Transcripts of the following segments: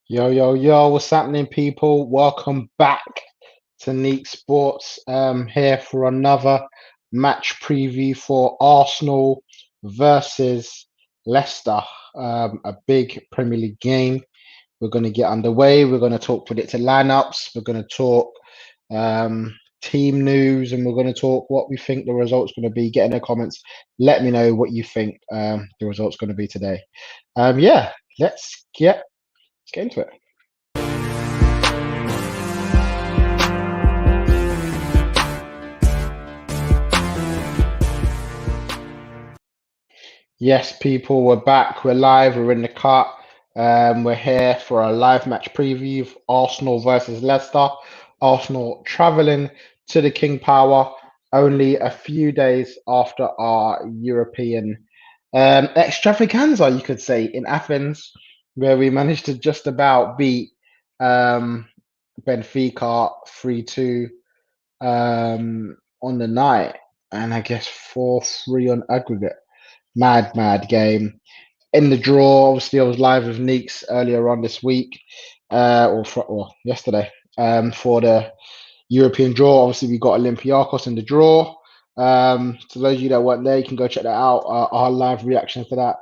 Yo, yo, yo, what's happening, people? Welcome back to Neeks Sports. Here for another match preview for Arsenal versus Leicester. A big Premier League game. We're going to get underway. We're going to talk predicted lineups. We're going to talk team news, and we're going to talk what we think the result's going to be. Get in the comments. Let me know what you think the result's going to be today. Yeah, let's get into it. Yes, people, we're back. We're live. We're in the cut. We're here for a live match preview of Arsenal versus Leicester. Arsenal traveling to the King Power only a few days after our European extravaganza, you could say, in Athens, where we managed to just about beat um, Benfica 3-2 on the night, and I guess 4-3 on aggregate. Mad game. In the draw, obviously, I was live with Neeks earlier on this week, or yesterday, for the European draw. Obviously, we got Olympiacos in the draw. To those of you that weren't there, you can go check that out. Our live reactions to that.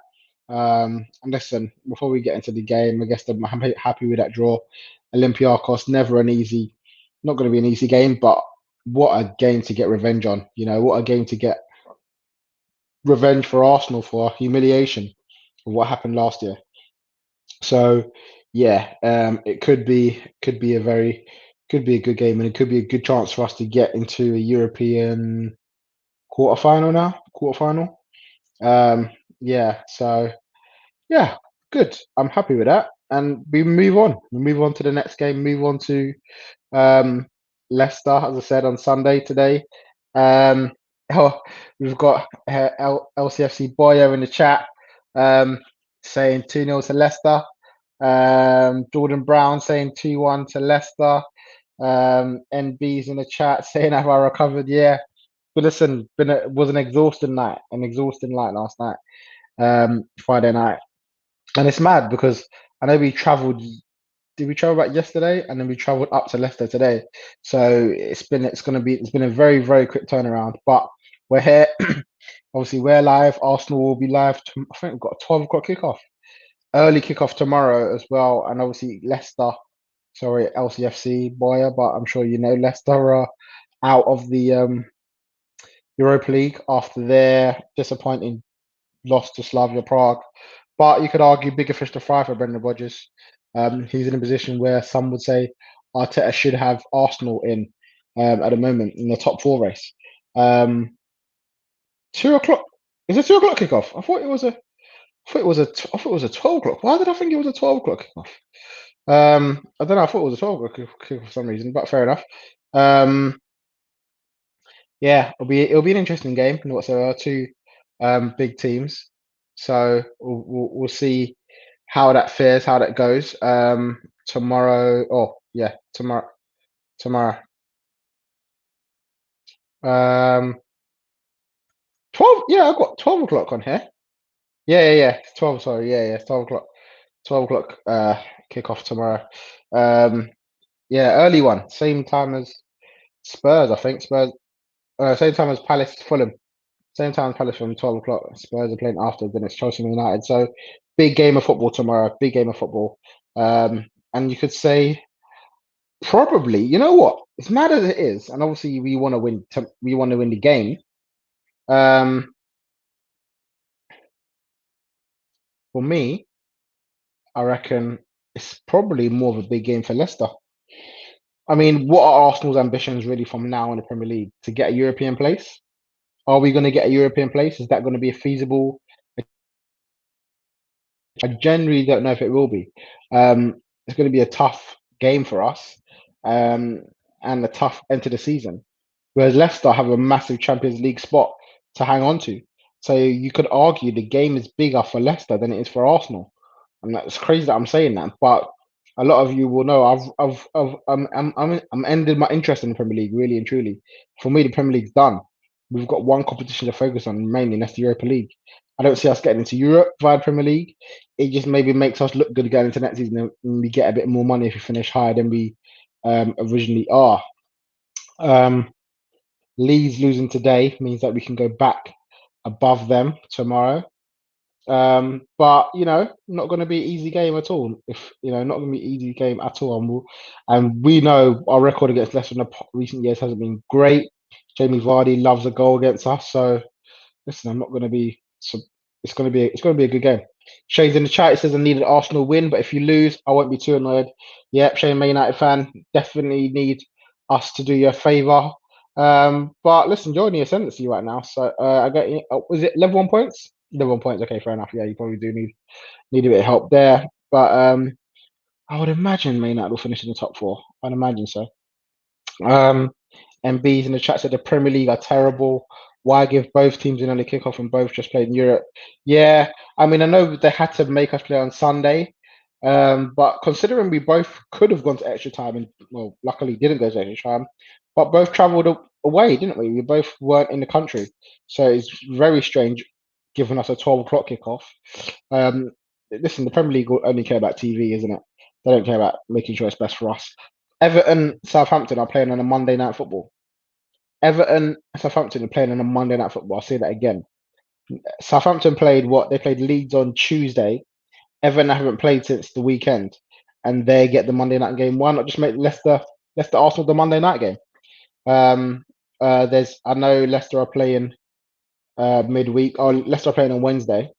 And listen, before we get into the game, I guess I'm happy with that draw. Olympiacos, never an easy, not going to be an easy game, but what a game to get revenge on. What a game to get revenge for Arsenal for humiliation of what happened last year. So yeah, it could be a good game, and it could be a good chance for us to get into a European quarterfinal now. Quarterfinal. Um, yeah. So yeah, good. I'm happy with that, and we move on. We move on to the next game. Move on to um, Leicester, as I said on Sunday today. Um, oh, we've got LCFC Boyo in the chat saying 2-0 to Leicester. Jordan Brown saying 2-1 to Leicester. NB's in the chat saying, have I recovered? Yeah. But listen, was an exhausting night last night, Friday night. And it's mad because I know we travelled. Did we travel back yesterday, and then we travelled up to Leicester today? So it's been a very very quick turnaround. But we're here. Obviously, we're live. Arsenal will be live. I think we've got a 12 o'clock kickoff, early kickoff tomorrow as well. And obviously Leicester, sorry LCFC Boyer, but I'm sure you know Leicester are out of the Europa League after their disappointing loss to Slavia Prague. But you could argue bigger fish to fry for Brendan Rodgers. He's in a position where some would say Arteta should have Arsenal in at the moment in the top four race. 2 o'clock. Is it 2 o'clock kickoff? I thought it was a 12 o'clock. Why did I think it was a 12 o'clock kickoff? I don't know. I thought it was a 12 o'clock kickoff for some reason, but fair enough. Yeah, it'll be an interesting game. Whatsoever, two big teams. So we'll see how that fares, how that goes. Tomorrow. Oh yeah, tomorrow. 12. Yeah, I've got 12 o'clock on here. Yeah. It's 12. Sorry. Yeah. It's 12 o'clock. 12 o'clock. Kickoff tomorrow. Yeah, early one. Same time as Spurs, I think. Spurs. Same time as Palace, Fulham. Same time as Palace from 12 o'clock. Spurs are playing after. Then it's Chelsea and United. So big game of football tomorrow. Big game of football. And you could say probably. You know what? As mad as it is, and obviously we want to win. We want to win the game. For me, I reckon it's probably more of a big game for Leicester. I mean, what are Arsenal's ambitions really from now in the Premier League? To get a European place? Are we going to get a European place? Is that going to be a feasible? I generally don't know if it will be. It's going to be a tough game for us, and a tough end to the season. Whereas Leicester have a massive Champions League spot to hang on to. So you could argue the game is bigger for Leicester than it is for Arsenal. And that's crazy that I'm saying that, but a lot of you will know I'm ending my interest in the Premier League, really and truly. For me, the Premier League's done. We've got one competition to focus on mainly, and that's the Europa League. I don't see us getting into Europe via the Premier League. it just maybe makes us look good going into next season, and we get a bit more money if we finish higher than we originally are. Um, Leeds losing today means that we can go back above them tomorrow. But not going to be an easy game at all. If not going to be an easy game at all. And we know our record against Leicester in the recent years hasn't been great. Jamie Vardy loves a goal against us, so listen, I'm not going to be. So it's going to be a good game. Shane's in the chat. It says I need an Arsenal win, but if you lose, I won't be too annoyed. Yep, Shane, Man United fan, definitely need us to do you a favour. But listen, you're in the ascendancy right now, so I got. Was it level 1 points? Level 1 points. Okay, fair enough. Yeah, you probably do need a bit of help there, but I would imagine Man United will finish in the top four. I'd imagine so. Um, MB's in the chat said the Premier League are terrible. Why give both teams an early kickoff and both just played in Europe? Yeah, I mean, I know they had to make us play on Sunday, but considering we both could have gone to extra time and, well, luckily didn't go to extra time, but both travelled away, didn't we? We both weren't in the country. So it's very strange giving us a 12 o'clock kickoff. Listen, the Premier League will only care about TV, isn't it? They don't care about making sure it's best for us. Everton, Southampton are playing on a Monday night football. Everton, Southampton are playing on a Monday night football. I'll say that again. Southampton played what? They played Leeds on Tuesday. Everton haven't played since the weekend, and they get the Monday night game. Why not just make Leicester Arsenal the Monday night game? I know Leicester are playing midweek. Or Leicester are playing on Wednesday.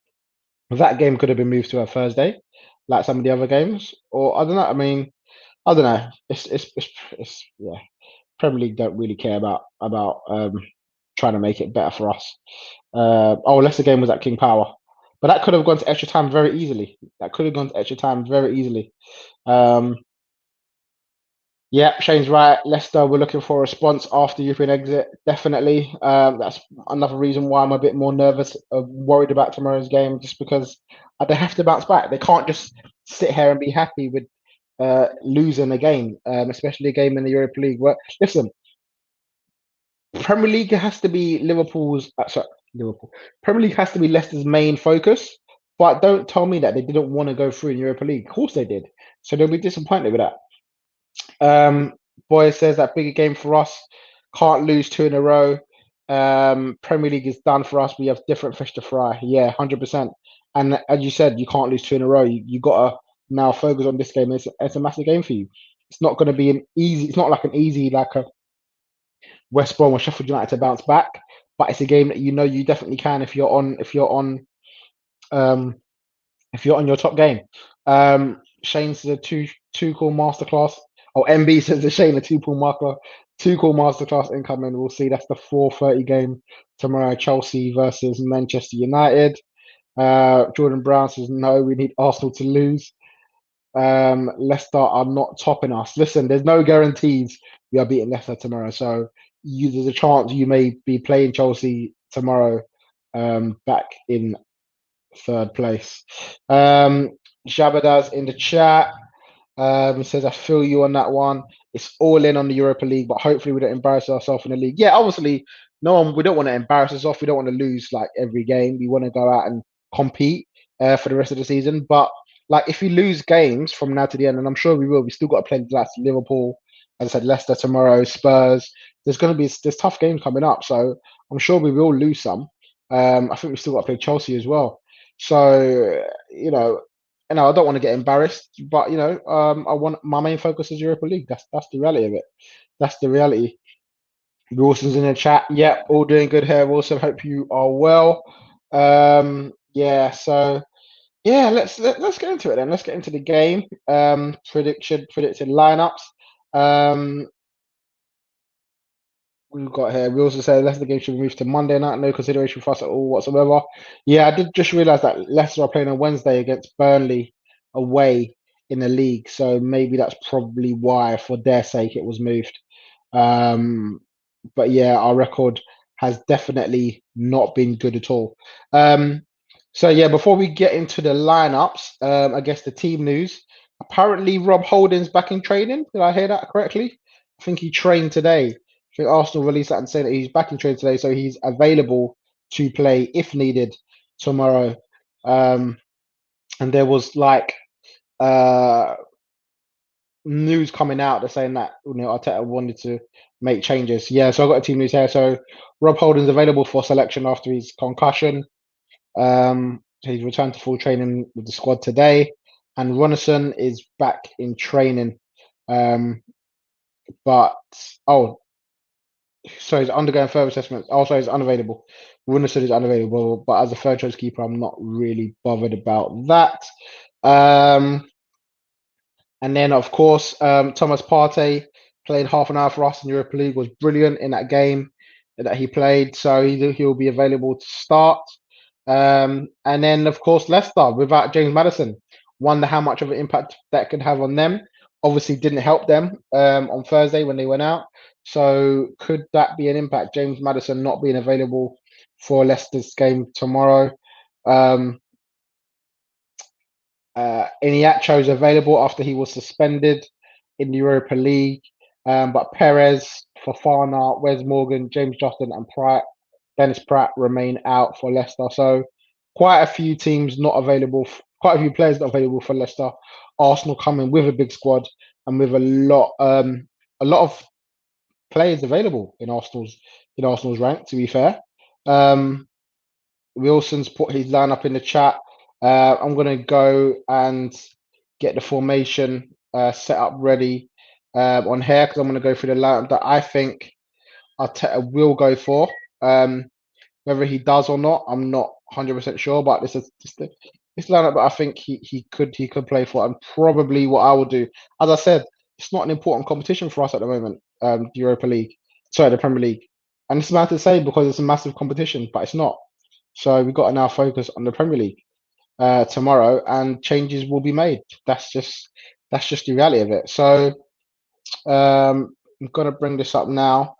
That game could have been moved to a Thursday, like some of the other games, or I don't know. I mean, I don't know. It's yeah. Premier League don't really care about trying to make it better for us. Leicester game was at King Power, but that could have gone to extra time very easily. That could have gone to extra time very easily. Yeah, Shane's right. Leicester, we're looking for a response after European exit. Definitely. That's another reason why I'm a bit more nervous, worried about tomorrow's game, just because they have to bounce back. They can't just sit here and be happy with losing a game, especially a game in the Europa League. Well, listen, Premier League has to be Liverpool. Premier League has to be Leicester's main focus. But don't tell me that they didn't want to go through in Europa League. Of course they did. So they'll be disappointed with that. Boy says that bigger game for us. Can't lose two in a row. Premier League is done for us. We have different fish to fry. Yeah, 100%. And as you said, you can't lose two in a row. You got to now focus on this game. It's a massive game for you. It's not going to be an easy. It's not like an easy like a West Brom or Sheffield United to bounce back, but it's a game that you definitely can um, if you're on your top game. Shane says a two call masterclass. Oh, MB says the Shane a two call masterclass incoming. We'll see. That's the 4:30 game tomorrow. Chelsea versus Manchester United. Jordan Brown says no. We need Arsenal to lose. Leicester are not topping us. Listen, there's no guarantees we are beating Leicester tomorrow. So there's a chance you may be playing Chelsea tomorrow, back in third place. Jabada's in the chat. Says I feel you on that one. It's all in on the Europa League, but hopefully we don't embarrass ourselves in the league. Yeah, obviously, we don't want to embarrass ourselves. We don't want to lose like every game. We want to go out and compete for the rest of the season. But like if we lose games from now to the end, and I'm sure we will, we still got to play like Liverpool, as I said, Leicester tomorrow, Spurs. There's tough games coming up, so I'm sure we will lose some. I think we still got to play Chelsea as well. So I don't want to get embarrassed, but I want my main focus is Europa League. That's the reality of it. That's the reality. Wilson's in the chat. Yeah, all doing good here. Wilson, hope you are well. Yeah. So yeah, let's get into it then. Let's get into the game. Predicted lineups. We've got here. We also say Leicester game should be moved to Monday night. No consideration for us at all whatsoever. Yeah, I did just realise that Leicester are playing on Wednesday against Burnley away in the league. So maybe that's probably why, for their sake, it was moved. But yeah, our record has definitely not been good at all. So yeah, before we get into the lineups, I guess the team news. Apparently, Rob Holding's back in training. Did I hear that correctly? I think he trained today. I think Arsenal released that and said that he's back in training today, so he's available to play if needed tomorrow. and there was like uh news coming out that's saying that Arteta wanted to make changes. Yeah, so I've got a team news here. So Rob Holding's available for selection after his concussion. So he's returned to full training with the squad today, and Ronison is back in training. Um, but oh, so he's undergoing further assessment. Also, he's unavailable. Ronison is unavailable, but as a third choice keeper, I'm not really bothered about that. Um, And then, of course, Thomas Partey played half an hour for us in Europa League, was brilliant in that game that he played. So he'll be available to start. And then, of course, Leicester without James Maddison. Wonder how much of an impact that could have on them. Obviously, didn't help them on Thursday when they went out. So could that be an impact? James Maddison not being available for Leicester's game tomorrow. Um, Iniacho is available after he was suspended in the Europa League. But Perez, Fofana, Wes Morgan, James Justin, and Dennis Pratt remain out for Leicester. So quite a few teams not available, quite a few players not available for Leicester. Arsenal coming with a big squad and with a lot of players available in Arsenal's rank. To be fair, um, Wilson's put his lineup in the chat. I'm going to go and get the formation set up ready on here because I'm going to go through the lineup that I think Arteta will go for. Whether he does or not, I'm not 100% sure, but this lineup that I think he could play for, and probably what I will do. As I said, it's not an important competition for us at the moment. The Europa League, sorry, the Premier League, and it's mad to say because it's a massive competition, but it's not. So we've got to now focus on the Premier League tomorrow, and changes will be made. That's just the reality of it. So I'm gonna bring this up now.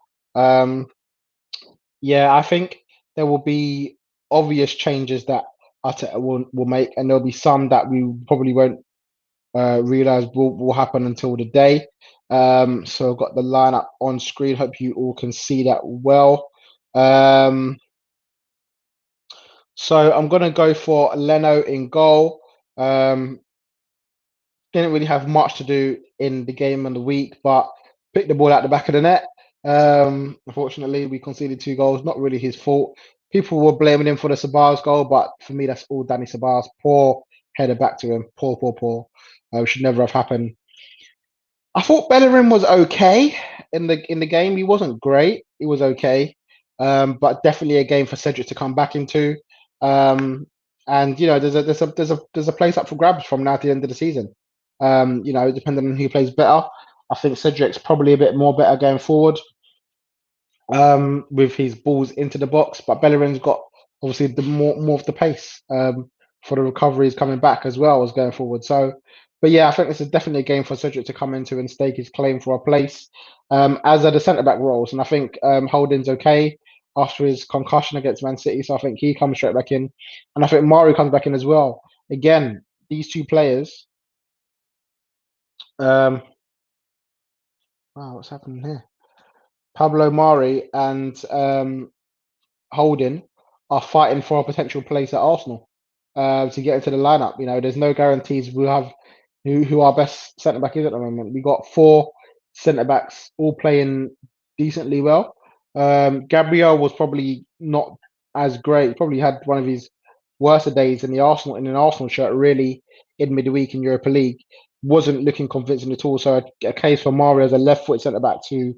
Yeah, I think there will be obvious changes that Arteta will make, and there'll be some that we probably won't realize will happen until the day. So I've got the lineup on screen. Hope you all can see that well. So I'm gonna go for Leno in goal. Um, didn't really have much to do in the game and the week, but picked the ball out the back of the net. Unfortunately, we conceded 2 goals. Not really his fault. People were blaming him for the Sabah's goal, but for me, that's all Danny Sabah's poor header back to him. Poor, poor, poor. Should never have happened. I thought Bellerin was okay in the game. He wasn't great. He was okay, but definitely a game for Cedric to come back into. And there's a place up for grabs from now to the end of the season. Depending on who plays better, I think Cedric's probably a bit more better going forward with his balls into the box. But Bellerin's got obviously the more of the pace for the recoveries coming back as well as going forward. So, but yeah, I think this is definitely a game for Cedric to come into and stake his claim for a place, as are the centre back roles. And I think Holding's okay after his concussion against Man City, so I think he comes straight back in, and I think Mari comes back in as well. Again, these two players. Um, wow, what's happening here? Pablo Mari and Holding are fighting for a potential place at Arsenal to get into the lineup. There's no guarantees we'll have who our best centre back is at the moment. We got 4 centre backs all playing decently well. Gabriel was probably not as great. Probably had one of his worst days in an Arsenal shirt. Really, in midweek in Europa League, wasn't looking convincing at all. So a case for Mario as a left-foot centre back to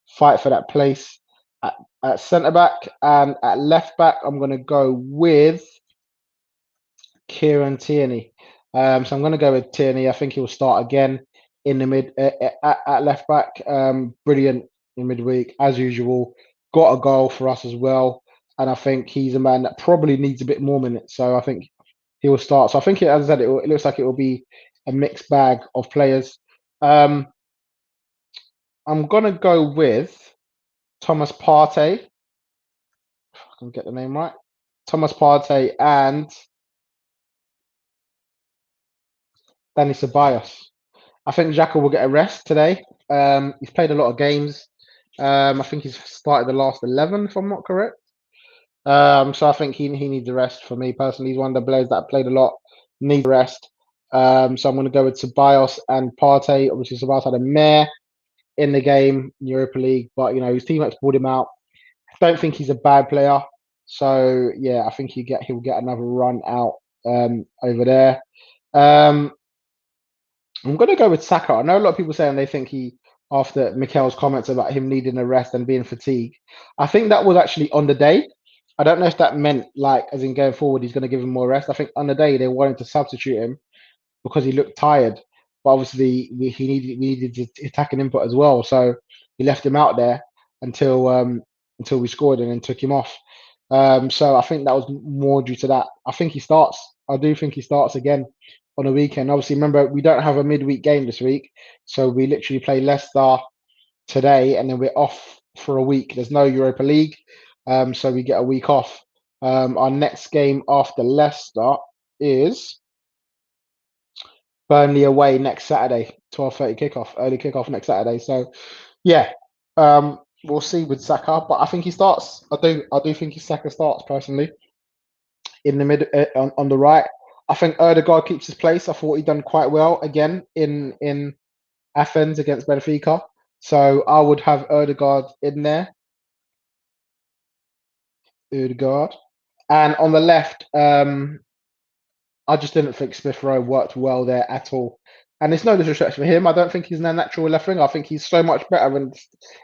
fight for that place at centre back, and at left back, I'm going to go with Kieran Tierney. So I'm going to go with Tierney. I think he'll start again in the at left back. Brilliant in midweek as usual. Got a goal for us as well, and I think he's a man that probably needs a bit more minutes. So I think he will start. So I think, as I said, it looks like it will be a mixed bag of players. I'm going to go with Thomas Partey. If I can get the name right. Thomas Partey and Danny Ceballos. I think Xhaka will get a rest today. He's played a lot of games. I think he's started the last 11, if I'm not correct. So I think he needs a rest. For me personally, he's one of the players that played a lot needs rest. So I'm going to go with Ceballos and Partey. Obviously, Ceballos had a mare in the game in Europa League, but his teammates pulled him out. I don't think he's a bad player. So yeah, I think he'll get another run out over there. I'm going to go with Saka. I know a lot of people saying they think after Mikel's comments about him needing a rest and being fatigued, I think that was actually on the day. I don't know if that meant like as in going forward he's going to give him more rest. I think on the day they wanted to substitute him because he looked tired, but obviously we needed attacking input as well, so he left him out there until we scored and then took him off. So I think that was more due to that. I think he starts. I do think he starts again on the weekend. Obviously, remember we don't have a midweek game this week, so we literally play Leicester today, and then we're off for a week. There's no Europa League, so we get a week off. Our next game after Leicester is Burnley away next Saturday, 12:30 kickoff, early kickoff next Saturday. So yeah, we'll see with Saka, but I think he starts. I do think Saka starts personally in the mid on the right. I think Ødegaard keeps his place. I thought he done quite well again in Athens against Benfica. So I would have Ødegaard in there. Ødegaard. And on the left, I just didn't think Smith-Rowe worked well there at all. And it's no disrespect for him. I don't think he's a natural left winger. I think he's so much better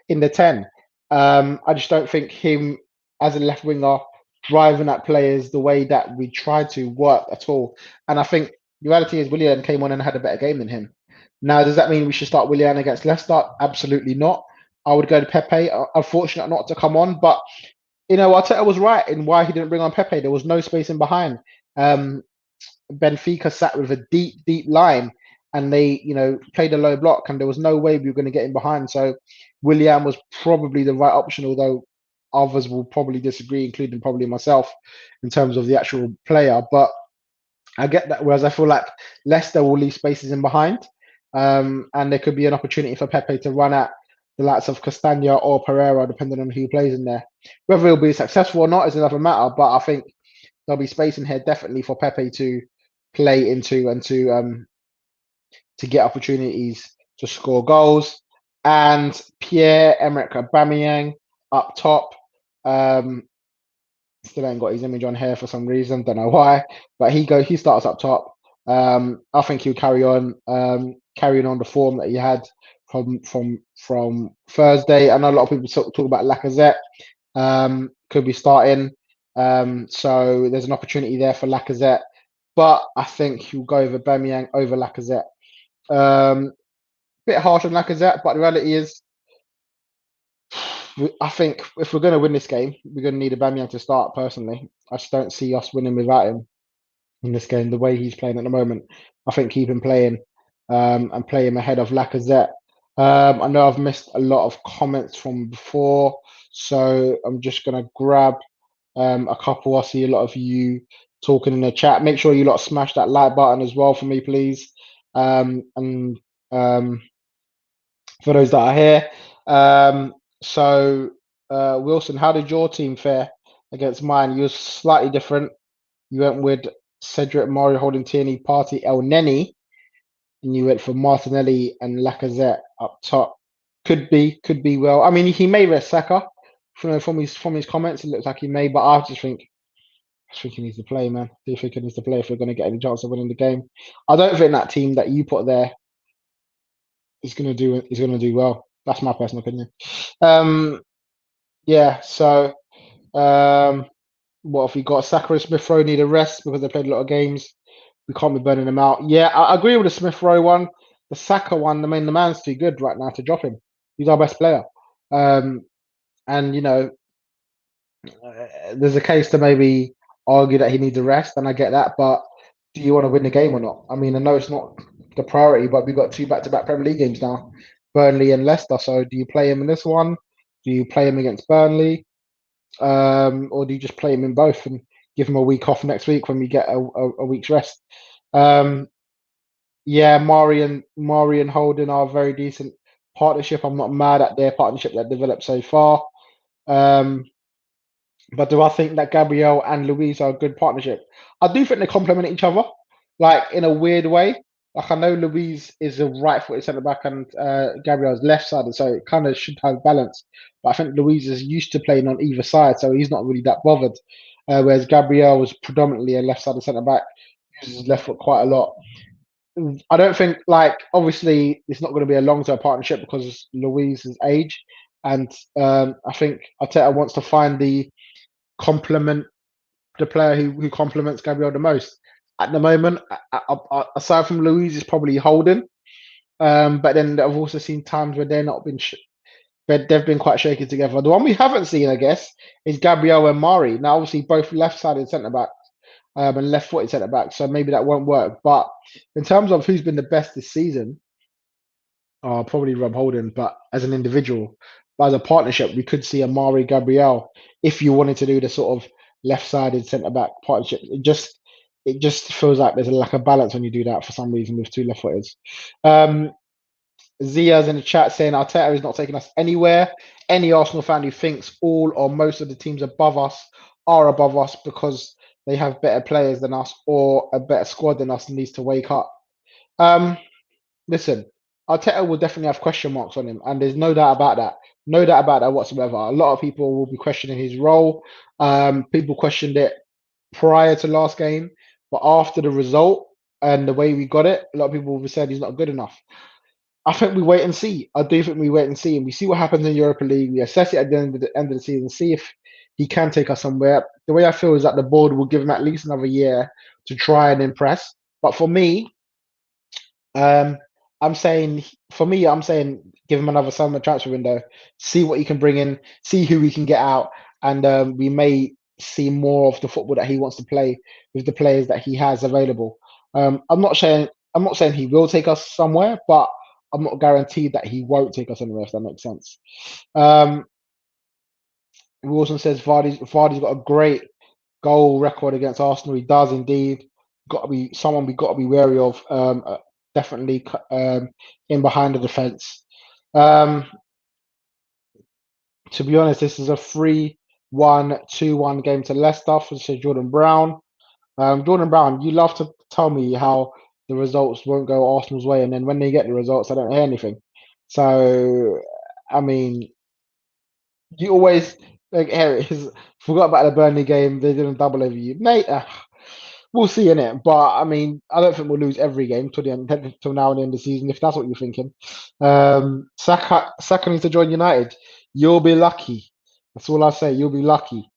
in the 10. I just don't think him as a left winger driving at players the way that we tried to work at all. And I think the reality is Willian came on and had a better game than him. Now, does that mean we should start Willian against Leicester? Absolutely not. I would go to Pepe. Unfortunate not to come on, but Arteta was right in why he didn't bring on Pepe. There was no space in behind. Benfica sat with a deep, deep line, and they, played a low block, and there was no way we were going to get in behind. So Willian was probably the right option, although others will probably disagree, including probably myself, in terms of the actual player. But I get that. Whereas I feel like Leicester will leave spaces in behind, and there could be an opportunity for Pepe to run at the likes of Castagna or Pereira, depending on who plays in there. Whether he'll be successful or not is another matter. But I think there'll be space in here definitely for Pepe to play into and to get opportunities to score goals. And Pierre-Emerick Aubameyang up top. Still ain't got his image on here for some reason, don't know why, but he starts up top. I think he'll carrying on the form that he had from Thursday. I know a lot of people talk about Lacazette. Could be starting. So there's an opportunity there for Lacazette, but I think he'll go over Aubameyang over Lacazette. Bit harsh on Lacazette, but the reality is, I think if we're going to win this game, we're going to need Aubameyang to start. Personally, I just don't see us winning without him in this game. The way he's playing at the moment, I think keep him playing and play him ahead of Lacazette. I know I've missed a lot of comments from before, so I'm just going to grab a couple. I see a lot of you talking in the chat. Make sure you lot smash that like button as well for me, please. And for those that are here. So Wilson, how did your team fare against mine? You were slightly different. You went with Cedric, Mario, Holding, Tierney, Partey, El Neni, and you went for Martinelli and Lacazette up top. Could be well. I mean, he may rest Saka from his comments. It looks like he may, but I think he needs to play, man. I do think he needs to play if we're going to get any chance of winning the game. I don't think that team that you put there is going to do well. That's my personal opinion. Yeah. So, what have we got? Saka and Smith-Rowe need a rest because they played a lot of games. We can't be burning them out. Yeah, I agree with the Smith-Rowe one. The Saka one, I mean, the man's too good right now to drop him. He's our best player. And there's a case to maybe argue that he needs a rest, and I get that. But do you want to win the game or not? I mean, I know it's not the priority, but we've got 2 back-to-back Premier League games now, Burnley and Leicester. So do you play him in this one? Do you play him against Burnley? Or do you just play him in both and give him a week off next week when we get a week's rest? Yeah, Mari and Holden are a very decent partnership. I'm not mad at their partnership that developed so far. But do I think that Gabriel and Luis are a good partnership? I do think they complement each other. like in a weird way. Like I know Louise is a right-footed centre back and Gabriel's left-sided, so it kind of should have balance. But I think Louise is used to playing on either side, so he's not really that bothered. Whereas Gabriel was predominantly a left-sided centre back, uses his left foot quite a lot. I don't think like obviously it's not going to be a long-term partnership because Louise's age, and I think Arteta wants to find complement the player who complements Gabriel the most. At the moment, aside from Louise, is probably Holden. But then I've also seen times where they're not been they've been quite shaky together. The one we haven't seen, I guess, is Gabriel and Mari. Now, obviously, both left-sided centre back and left-footed centre back, so maybe that won't work. But in terms of who's been the best this season, probably Rob Holden. But as an individual, but as a partnership, we could see Amari Gabriel if you wanted to do the sort of left-sided centre back partnership. It just feels like there's a lack of balance when you do that for some reason with two left footers. Zia's in the chat saying Arteta is not taking us anywhere. Any Arsenal fan who thinks all or most of the teams above us are above us because they have better players than us or a better squad than us needs to wake up. Um, Listen, Arteta will definitely have question marks on him, and there's no doubt about that. No doubt about that whatsoever. A lot of people will be questioning his role. People questioned it prior to last game, but after the result and the way we got it, a lot of people have said he's not good enough. I think we wait and see. I do think we wait and see, and we see what happens in Europa League. We assess it at the end of the season, see if he can take us somewhere. The way I feel is that the board will give him at least another year to try and impress. But for me, um, I'm saying I'm saying give him another summer transfer window, see what he can bring in, see who we can get out, and we may see more of the football that he wants to play with the players that he has available. I'm not saying he will take us somewhere, but I'm not guaranteed that he won't take us anywhere. If that makes sense. Um, Wilson says Vardy's got a great goal record against Arsenal. He does indeed. Got to be someone we got to be wary of. Definitely in behind the defense. Um, to be honest, this is a 3-1, 2-1 game to Leicester for Sir Jordan Brown. Jordan Brown, you love to tell me how the results won't go Arsenal's way, and then when they get the results, I don't hear anything. So, I mean, you always like here it is. Forgot about the Burnley game. They didn't double over you, mate. We'll see in it, but I mean, I don't think we'll lose every game till the end, till now and the end of the season. If that's what you're thinking, Saka needs to join United. You'll be lucky. That's all I say. You'll be lucky.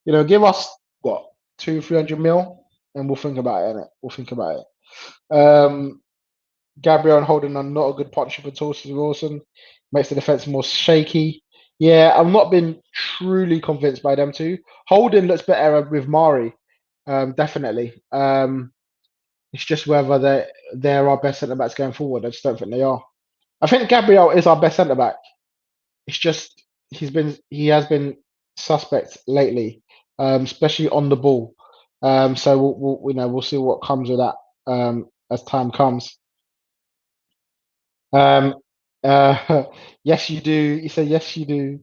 Give us what 200-300 mil, and we'll think about it. Innit? We'll think about it. Gabriel and Holden are not a good partnership at all. Steve Wilson makes the defense more shaky. Yeah, I've not been truly convinced by them two. Holden looks better with Mari, definitely. It's just whether they're our best centre backs going forward. I just don't think they are. I think Gabriel is our best centre back. It's just he has been suspect lately, especially on the ball. So we'll see what comes with that as time comes. Um, yes, you do. You say yes, you do.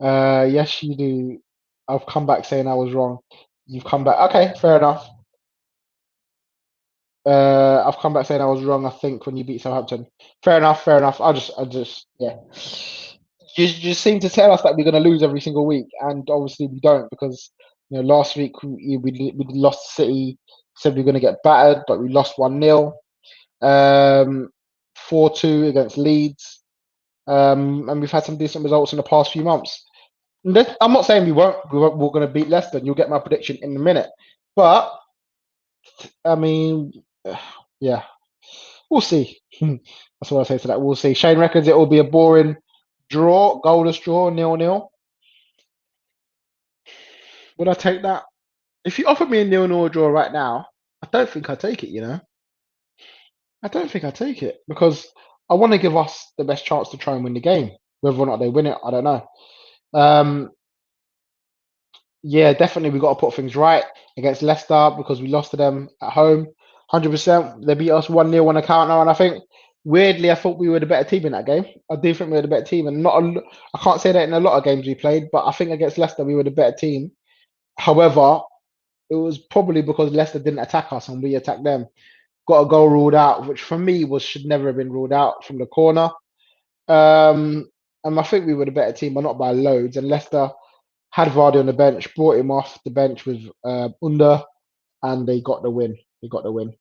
Yes, you do. I've come back saying I was wrong. You've come back. Okay, fair enough. I've come back saying I was wrong. I think when you beat Southampton. Fair enough. Fair enough. Yeah. You just seem to tell us that we're going to lose every single week, and obviously we don't because last week we lost to City. Said we are going to get battered, but we lost 1-0. 4-2 against Leeds. And we've had some decent results in the past few months. I'm not saying we're going to beat Leicester. And you'll get my prediction in a minute, but I mean, yeah, we'll see. That's what I say to that. We'll see. Shane reckons it will be a boring draw, goalless draw, 0-0. Would I take that? If you offered me a 0-0 draw right now, I don't think I'd take it. I don't think I'd take it because I want to give us the best chance to try and win the game. Whether or not they win it, I don't know. Yeah, definitely we got to put things right against Leicester because we lost to them at home. 100%. They beat us 1-0 on a counter, and I think weirdly I thought we were the better team in that game. I do think we were the better team, and I can't say that in a lot of games we played, but I think against Leicester we were the better team. However, it was probably because Leicester didn't attack us and we attacked them. got a goal ruled out, which for me was should never have been ruled out from the corner. And I think we were the better team, but not by loads. And Leicester had Vardy on the bench, brought him off the bench with Under, and they got the win. They got the win.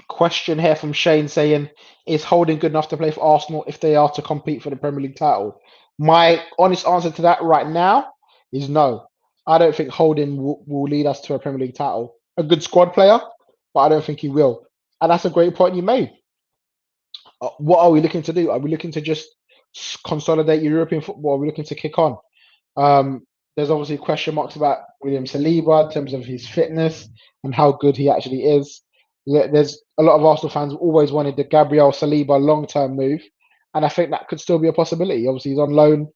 Question here from Shane saying, is Holding good enough to play for Arsenal if they are to compete for the Premier League title? My honest answer to that right now is no. I don't think Holding will lead us to a Premier League title. A good squad player, but I don't think he will. And that's a great point you made. What are we looking to do? Are we looking to just consolidate European football? Are we looking to kick on? There's obviously question marks about William Saliba in terms of his fitness and how good he actually is. There's a lot of Arsenal fans always wanted the Gabriel Saliba long-term move, and I think that could still be a possibility. Obviously, he's on loan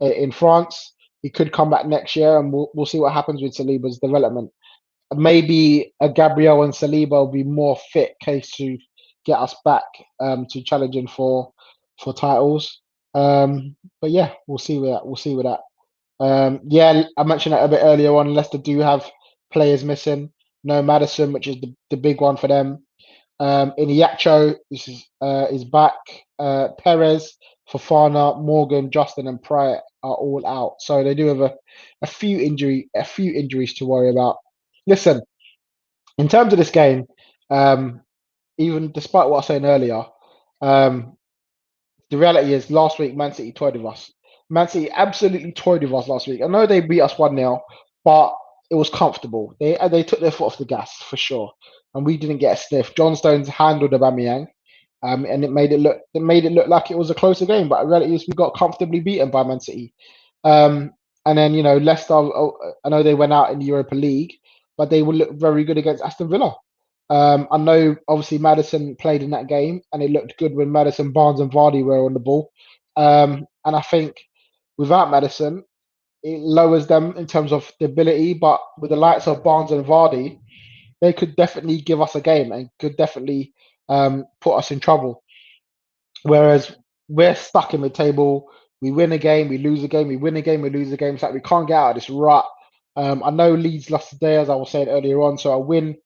in France. He could come back next year, and we'll see what happens with Saliba's development. Maybe a Gabriel and Saliba will be more fit case to get us back to challenging for titles. But yeah, we'll see with that. We'll see with that. Yeah, I mentioned that a bit earlier on. Leicester do have players missing. No Madison, which is the big one for them. Iniacho is back. Perez, Fofana, Morgan, Justin, and Pryor are all out. So they do have a few injuries to worry about. Listen, in terms of this game, even despite what I was saying earlier, the reality is last week Man City toyed with us. Man City absolutely toyed with us last week. I know they beat us 1-0, but it was comfortable. They took their foot off the gas for sure, and we didn't get a sniff. John Stones handled Aubameyang, and it made it look like it was a closer game. But the reality is we got comfortably beaten by Man City. And then Leicester. I know they went out in the Europa League, but they would look very good against Aston Villa. I know obviously Madison played in that game, and it looked good when Madison, Barnes, and Vardy were on the ball. And I think without Madison, it lowers them in terms of the ability. But with the likes of Barnes and Vardy, they could definitely give us a game and could definitely put us in trouble. Whereas we're stuck in the table. We win a game, we lose a game, we win a game, we lose a game. It's like we can't get out of this rut. I know Leeds lost today, as I was saying earlier on. So a win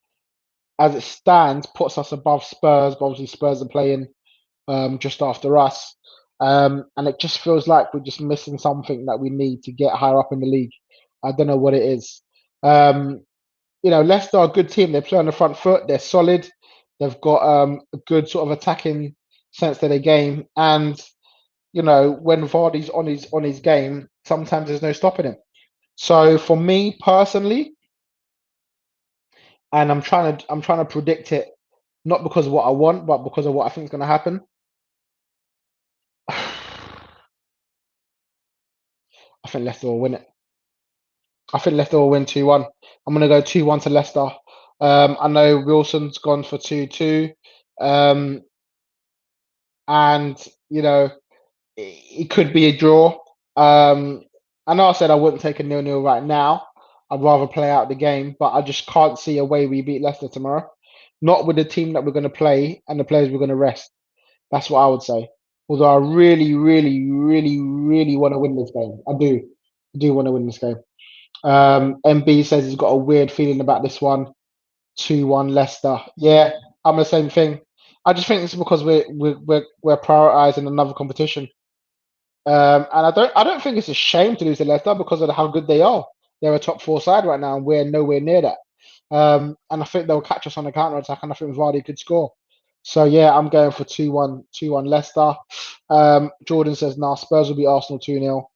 as it stands puts us above Spurs. But obviously, Spurs are playing just after us. And it just feels like we're just missing something that we need to get higher up in the league. I don't know what it is. Leicester are a good team. They play on the front foot. They're solid. They've got a good sort of attacking sense to their game. And when Vardy's on his game, sometimes there's no stopping him. So for me personally, and I'm trying to predict it, not because of what I want, but because of what I think is going to happen. I think Leicester will win it. I think Leicester will win 2-1. I'm going to go 2-1 to Leicester. I know Wilson's gone for 2-2. And, it could be a draw. I know I said I wouldn't take a 0-0 right now. I'd rather play out the game, but I just can't see a way we beat Leicester tomorrow. Not with the team that we're going to play and the players we're going to rest. That's what I would say. Although I really, really, really, really want to win this game. I do want to win this game. MB says he's got a weird feeling about this one. 2-1 Leicester. Yeah, I'm the same thing. I just think it's because we're prioritizing another competition. And I don't think it's a shame to lose to Leicester because of how good they are. They're a top 4 side right now, and we're nowhere near that. And I think they'll catch us on the counter attack, and I think Vardy could score. So yeah, I'm going for 2-1 Leicester. Jordan says, "Nah, Spurs will beat Arsenal 2-0.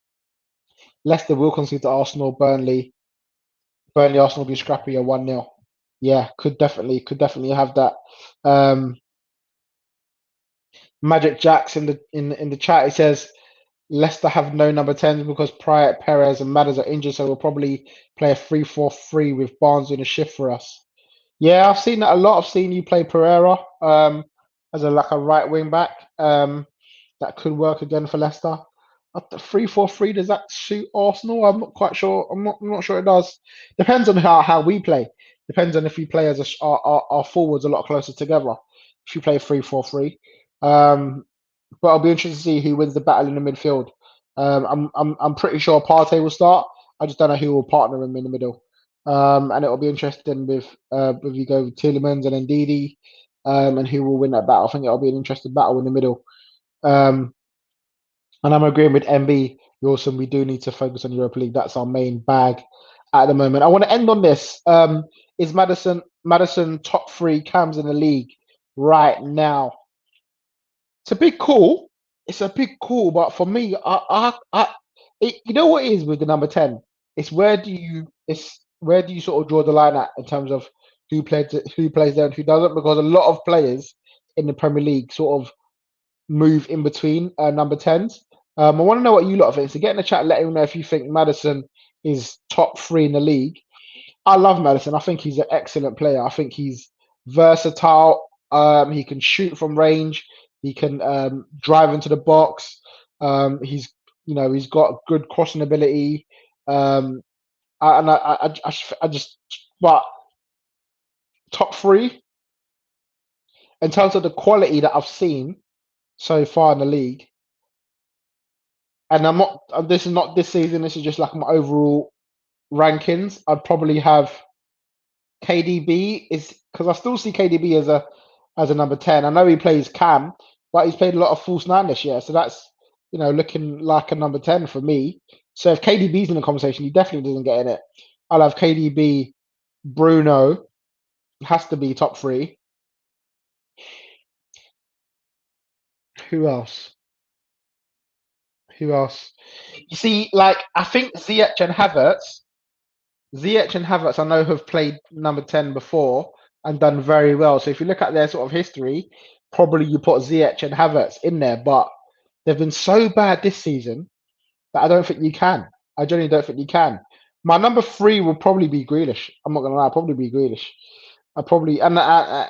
Leicester will concede to Arsenal. Burnley, Arsenal will be scrappy a 1-0. Yeah, could definitely have that. Magic Jacks in the chat, he says Leicester have no number 10s because Pryor, Perez, and Madders are injured, so we'll probably play a 3-4-3 with Barnes in a shift for us. Yeah, I've seen that a lot. I've seen you play Pereira as a right wing back. That could work again for Leicester. The 3-4-3, does that suit Arsenal? I'm not quite sure. I'm not sure it does. Depends on how we play. Depends on if we play as our forwards a lot closer together. If you play 3-4-3. But I'll be interested to see who wins the battle in the midfield. I'm pretty sure Partey will start. I just don't know who will partner him in the middle. And it'll be interesting with if you go with Tielemans and Ndidi, and who will win that battle. I think it'll be an interesting battle in the middle. Um, and I'm agreeing with MB Wilson. We do need to focus on Europa League. That's our main bag at the moment. I want to end on this. Is Madison top three cams in the league right now? It's a big call. It's a big call, but for me, you know what it is with the number 10? It's where do you sort of draw the line at in terms of who plays there and who doesn't? Because a lot of players in the Premier League sort of move in between number 10s. I want to know what you lot think. So get in the chat, let me know if you think Madison is top three in the league. I love Madison. I think he's an excellent player. I think he's versatile. He can shoot from range. He can drive into the box. He's got good crossing ability. Um, I just, but top three in terms of the quality that I've seen so far in the league. And I'm not. This is not this season. This is just like my overall rankings. I'd probably have KDB is because I still see KDB as a number 10. I know he plays Cam, but he's played a lot of false nine this year, so that's looking like a number 10 for me. So if KDB's in the conversation, he definitely doesn't get in it. I'll have KDB, Bruno has to be top three. Who else? Who else? You see, like I think Ziyech and Havertz, I know have played number 10 before and done very well. So if you look at their sort of history, probably you put Ziyech and Havertz in there, but they've been so bad this season that I don't think you can. I genuinely don't think you can. My number three will probably be Grealish. I'm not gonna lie, I'll probably be Grealish. I probably and I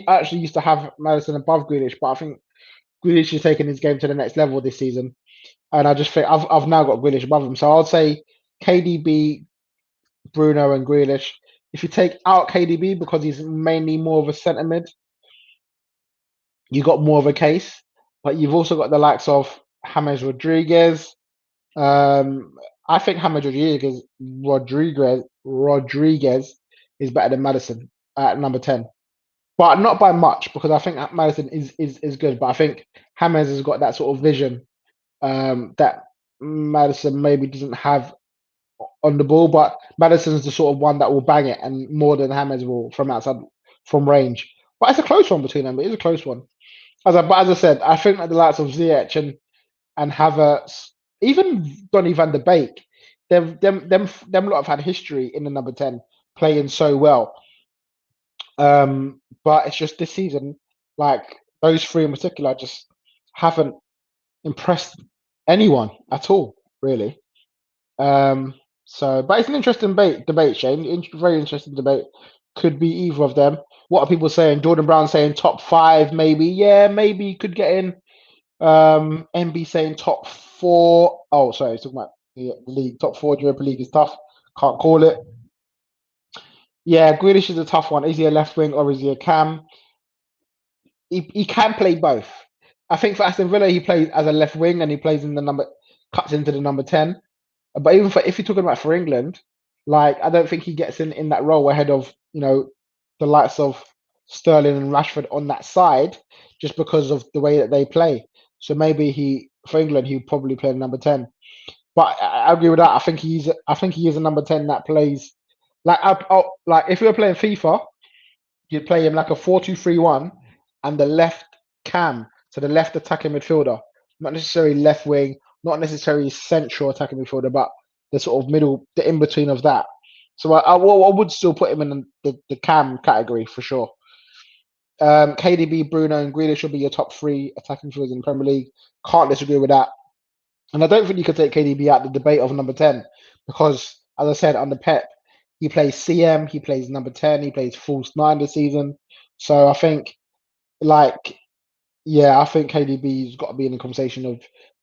actually used to have Madison above Grealish, but I think Grealish has taken his game to the next level this season, and I just think I've now got Grealish above him. So I'll say KDB, Bruno and Grealish. If you take out KDB because he's mainly more of a centre mid, you got more of a case. But you've also got the likes of James Rodriguez. I think James Rodriguez is better than Madison at number 10. But not by much because I think Madison is good. But I think James has got that sort of vision that Madison maybe doesn't have on the ball, but Madison's the sort of one that will bang it, and more than James will from outside from range. But it's a close one between them. It is a close one. But as I said, I think that the likes of Ziyech and Havertz, even Donny van der Beek, them lot have had history in the number 10 playing so well. But it's just this season, like those three in particular, just haven't impressed anyone at all, really. But it's an interesting debate, Shane. Very interesting debate. Could be either of them. What are people saying? Jordan Brown saying top five, maybe. Yeah, maybe could get in. MB saying top four. Oh, sorry, talking about the league. Top four Europa League is tough. Can't call it. Yeah, Grealish is a tough one. Is he a left wing or is he a cam? He can play both. I think for Aston Villa, he plays as a left wing and he plays in the cuts into the number 10. But even if you're talking about for England, like I don't think he gets in that role ahead of the likes of Sterling and Rashford on that side, just because of the way that they play. So maybe for England he'll probably play number 10. But I agree with that. I think he is a number 10 that plays like if we were playing FIFA, you'd play him like a 4-2-3-1 and the left cam, so the left attacking midfielder, not necessarily left wing, not necessarily central attacking midfielder, but the sort of middle, the in between of that. So I would still put him in the cam category for sure. KDB, Bruno, and Grealish will be your top three attacking midfielders in the Premier League. Can't disagree with that. And I don't think you could take KDB out the debate of number 10 because, as I said, under Pep, he plays CM, he plays number 10, he plays false 9 this season. So I think, I think KDB's got to be in the conversation of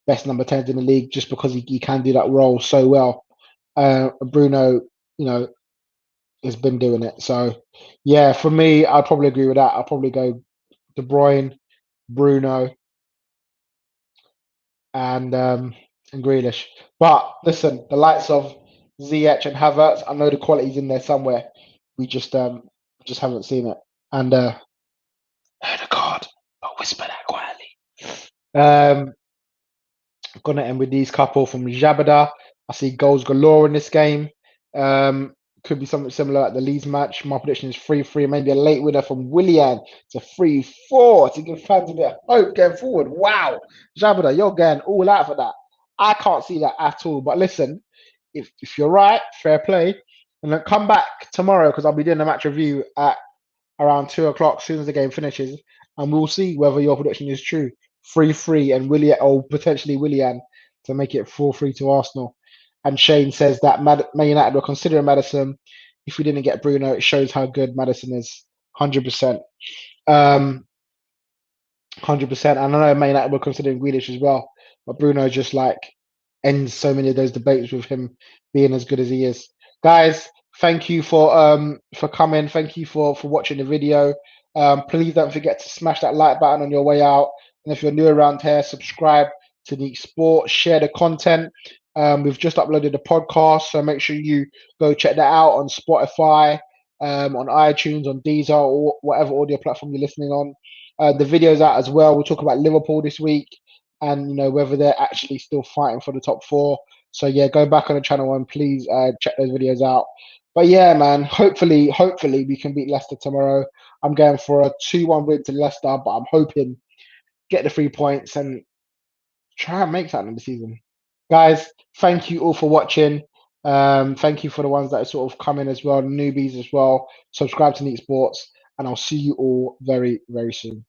best number 10s in the league just because he can do that role so well. Bruno, has been doing it. So, yeah, for me, I'd probably agree with that. I'll probably go De Bruyne, Bruno, and Grealish. But listen, the likes of Ziyech and Havertz. I know the quality's in there somewhere. We just haven't seen it. And Odegaard, but whisper that quietly. Gonna end with these couple from Jabada. I see goals galore in this game. Um, could be something similar at the Leeds match. My prediction is 3-3, maybe a late winner from Willian to 3-4 to give fans a bit of hope going forward. Wow, Jabada, you're going all out for that. I can't see that at all. But listen, if you're right, fair play. And then come back tomorrow because I'll be doing a match review at around 2 o'clock as soon as the game finishes, and we'll see whether your prediction is true. 3-3 and Willian, or potentially Willian, to make it 4-3 to Arsenal. And Shane says that Man United were considering Maddison. If we didn't get Bruno, it shows how good Maddison is. 100%. 100%. And I know Man United were considering Grealish as well, but Bruno just like ends so many of those debates with him being as good as he is. Guys, thank you for coming. Thank you for watching the video. Please don't forget to smash that like button on your way out. And if you're new around here, subscribe to Neeks Sport, share the content. We've just uploaded the podcast, so make sure you go check that out on Spotify, on iTunes, on Deezer, or whatever audio platform you're listening on. The video's out as well. We'll talk about Liverpool this week, and whether they're actually still fighting for the top four. So yeah, go back on the channel and please check those videos out. But yeah, man, hopefully we can beat Leicester tomorrow. I'm going for a 2-1 win to Leicester, but I'm hoping get the 3 points and try and make something in the season. Guys, thank you all for watching. Thank you for the ones that are sort of coming as well, newbies as well. Subscribe to Neat Sports, and I'll see you all very, very soon.